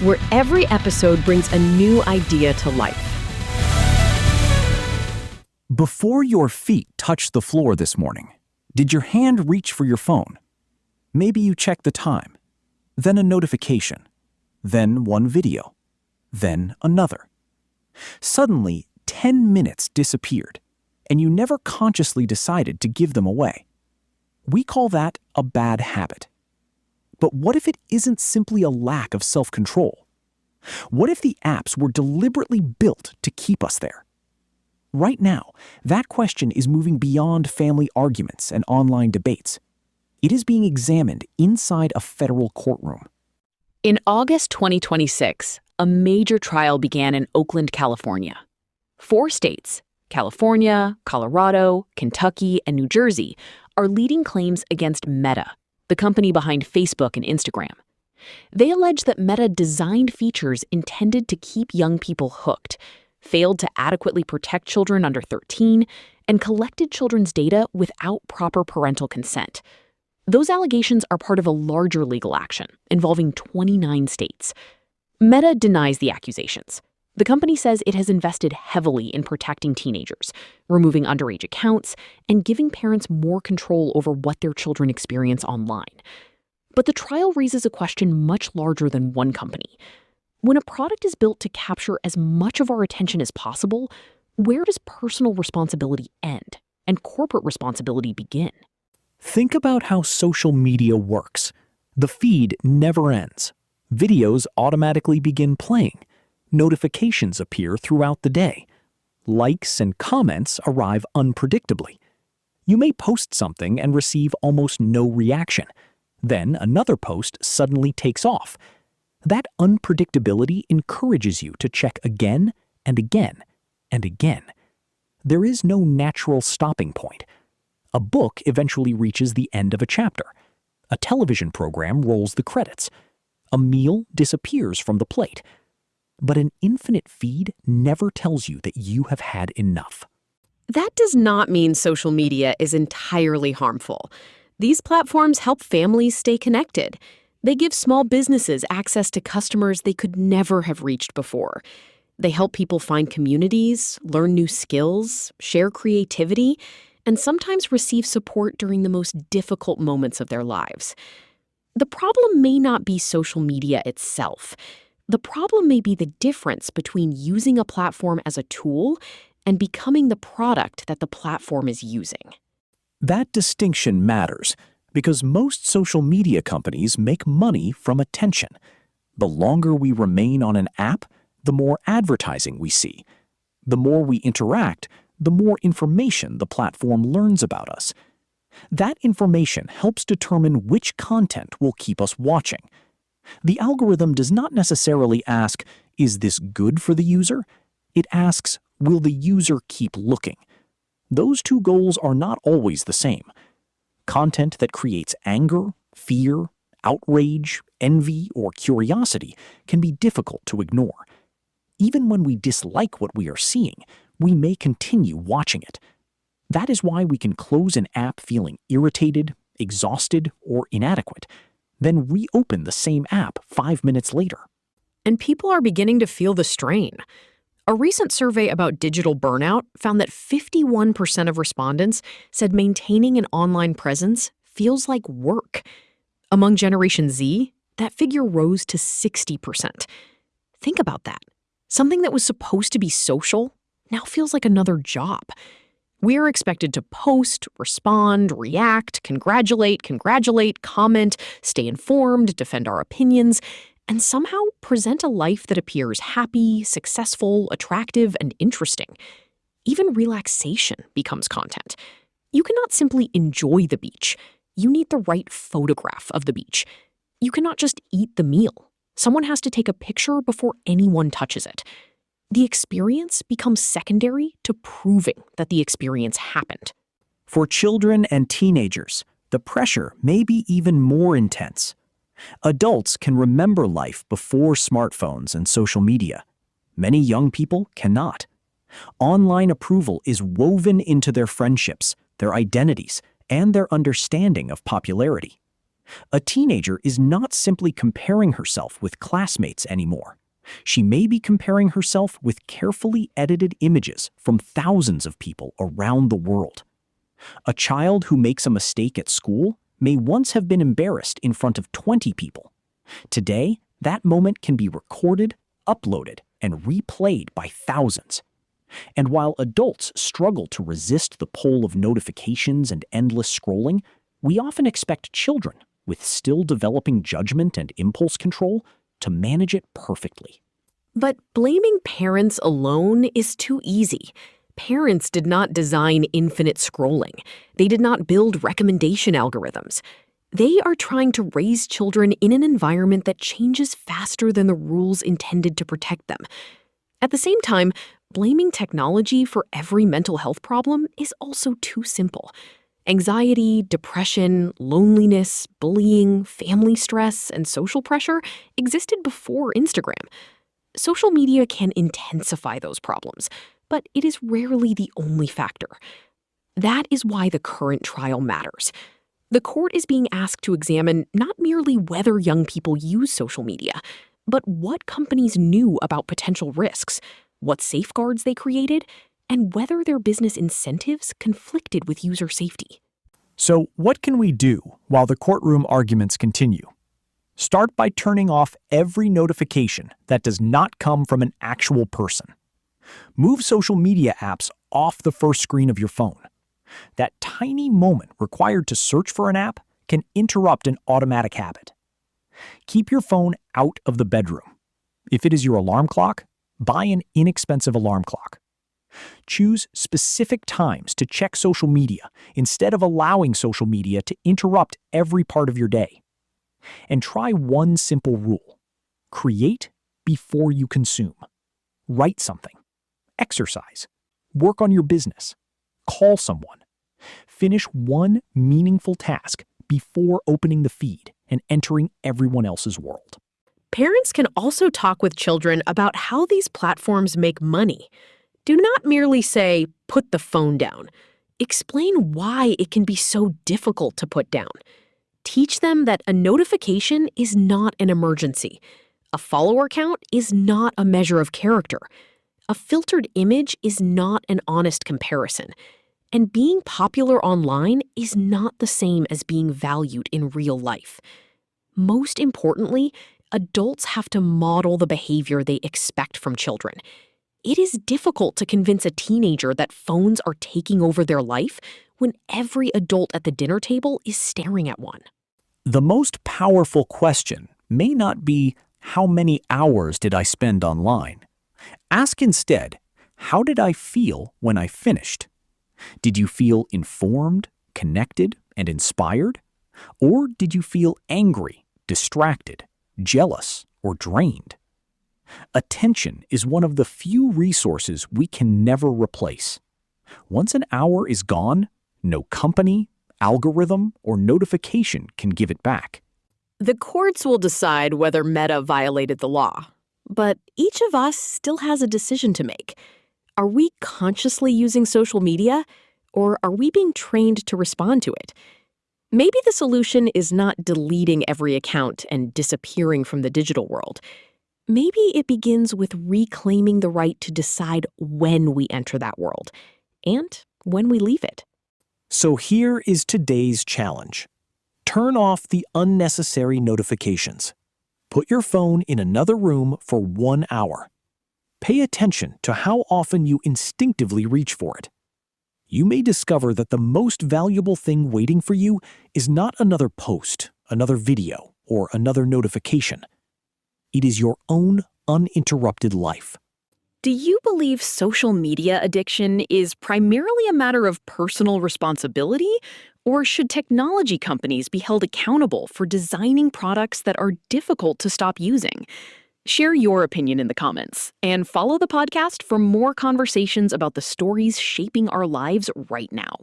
where every episode brings a new idea to life. Before your feet touched the floor this morning, did your hand reach for your phone? Maybe you checked the time, then a notification, then one video, then another. Suddenly, 10 minutes disappeared, and you never consciously decided to give them away. We call that a bad habit. But what if it isn't simply a lack of self-control? What if the apps were deliberately built to keep us there? Right now, that question is moving beyond family arguments and online debates. It is being examined inside a federal courtroom. In August 2026, a major trial began in Oakland, California. 4 states, California, Colorado, Kentucky, and New Jersey, are leading claims against Meta, the company behind Facebook and Instagram. They allege that Meta designed features intended to keep young people hooked, failed to adequately protect children under 13, and collected children's data without proper parental consent. Those allegations are part of a larger legal action involving 29 states. Meta denies the accusations. The company says it has invested heavily in protecting teenagers, removing underage accounts, and giving parents more control over what their children experience online. But the trial raises a question much larger than one company. When a product is built to capture as much of our attention as possible, where does personal responsibility end and corporate responsibility begin? Think about how social media works. The feed never ends. Videos automatically begin playing. Notifications appear throughout the day. Likes and comments arrive unpredictably. You may post something and receive almost no reaction. Then another post suddenly takes off. That unpredictability encourages you to check again and again and again. There is no natural stopping point. A book eventually reaches the end of a chapter. A television program rolls the credits. A meal disappears from the plate. But an infinite feed never tells you that you have had enough. That does not mean social media is entirely harmful. These platforms help families stay connected. They give small businesses access to customers they could never have reached before. They help people find communities, learn new skills, share creativity, and sometimes receive support during the most difficult moments of their lives. The problem may not be social media itself. The problem may be the difference between using a platform as a tool and becoming the product that the platform is using. That distinction matters because most social media companies make money from attention. The longer we remain on an app, the more advertising we see. The more we interact, the more information the platform learns about us. That information helps determine which content will keep us watching. The algorithm does not necessarily ask, is this good for the user? It asks, will the user keep looking? Those two goals are not always the same. Content that creates anger, fear, outrage, envy, or curiosity can be difficult to ignore. Even when we dislike what we are seeing, we may continue watching it. That is why we can close an app feeling irritated, exhausted, or inadequate, then reopen the same app 5 minutes later. And people are beginning to feel the strain. A recent survey about digital burnout found that 51% of respondents said maintaining an online presence feels like work. Among Generation Z, that figure rose to 60%. Think about that. Something that was supposed to be social now feels like another job. We are expected to post, respond, react, congratulate, comment, stay informed, defend our opinions, and somehow present a life that appears happy, successful, attractive, and interesting. Even relaxation becomes content. You cannot simply enjoy the beach. You need the right photograph of the beach. You cannot just eat the meal. Someone has to take a picture before anyone touches it. The experience becomes secondary to proving that the experience happened. For children and teenagers, the pressure may be even more intense. Adults can remember life before smartphones and social media. Many young people cannot. Online approval is woven into their friendships, their identities, and their understanding of popularity. A teenager is not simply comparing herself with classmates anymore. She may be comparing herself with carefully edited images from thousands of people around the world. A child who makes a mistake at school may once have been embarrassed in front of 20 people. Today, that moment can be recorded, uploaded, and replayed by thousands. And while adults struggle to resist the pull of notifications and endless scrolling, we often expect children, with still developing judgment and impulse control, to manage it perfectly. But blaming parents alone is too easy. Parents did not design infinite scrolling. They did not build recommendation algorithms. They are trying to raise children in an environment that changes faster than the rules intended to protect them. At the same time, blaming technology for every mental health problem is also too simple. Anxiety, depression, loneliness, bullying, family stress, and social pressure existed before Instagram. Social media can intensify those problems, but it is rarely the only factor. That is why the current trial matters. The court is being asked to examine not merely whether young people use social media, but what companies knew about potential risks, what safeguards they created, and whether their business incentives conflicted with user safety. So, what can we do while the courtroom arguments continue? Start by turning off every notification that does not come from an actual person. Move social media apps off the first screen of your phone. That tiny moment required to search for an app can interrupt an automatic habit. Keep your phone out of the bedroom. If it is your alarm clock, buy an inexpensive alarm clock. Choose specific times to check social media instead of allowing social media to interrupt every part of your day. And try one simple rule: create before you consume. Write something. Exercise. Work on your business. Call someone. Finish one meaningful task before opening the feed and entering everyone else's world. Parents can also talk with children about how these platforms make money. Do not merely say, "Put the phone down." Explain why it can be so difficult to put down. Teach them that a notification is not an emergency. A follower count is not a measure of character. A filtered image is not an honest comparison. And being popular online is not the same as being valued in real life. Most importantly, adults have to model the behavior they expect from children. It is difficult to convince a teenager that phones are taking over their life when every adult at the dinner table is staring at one. The most powerful question may not be, how many hours did I spend online? Ask instead, how did I feel when I finished? Did you feel informed, connected, and inspired? Or did you feel angry, distracted, jealous, or drained? Attention is one of the few resources we can never replace. Once an hour is gone, no company, algorithm, or notification can give it back. The courts will decide whether Meta violated the law, but each of us still has a decision to make. Are we consciously using social media, or are we being trained to respond to it? Maybe the solution is not deleting every account and disappearing from the digital world. Maybe it begins with reclaiming the right to decide when we enter that world and when we leave it. So here is today's challenge. Turn off the unnecessary notifications. Put your phone in another room for 1 hour. Pay attention to how often you instinctively reach for it. You may discover that the most valuable thing waiting for you is not another post, another video, or another notification. It is your own uninterrupted life. Do you believe social media addiction is primarily a matter of personal responsibility, or should technology companies be held accountable for designing products that are difficult to stop using? Share your opinion in the comments, and follow the podcast for more conversations about the stories shaping our lives right now.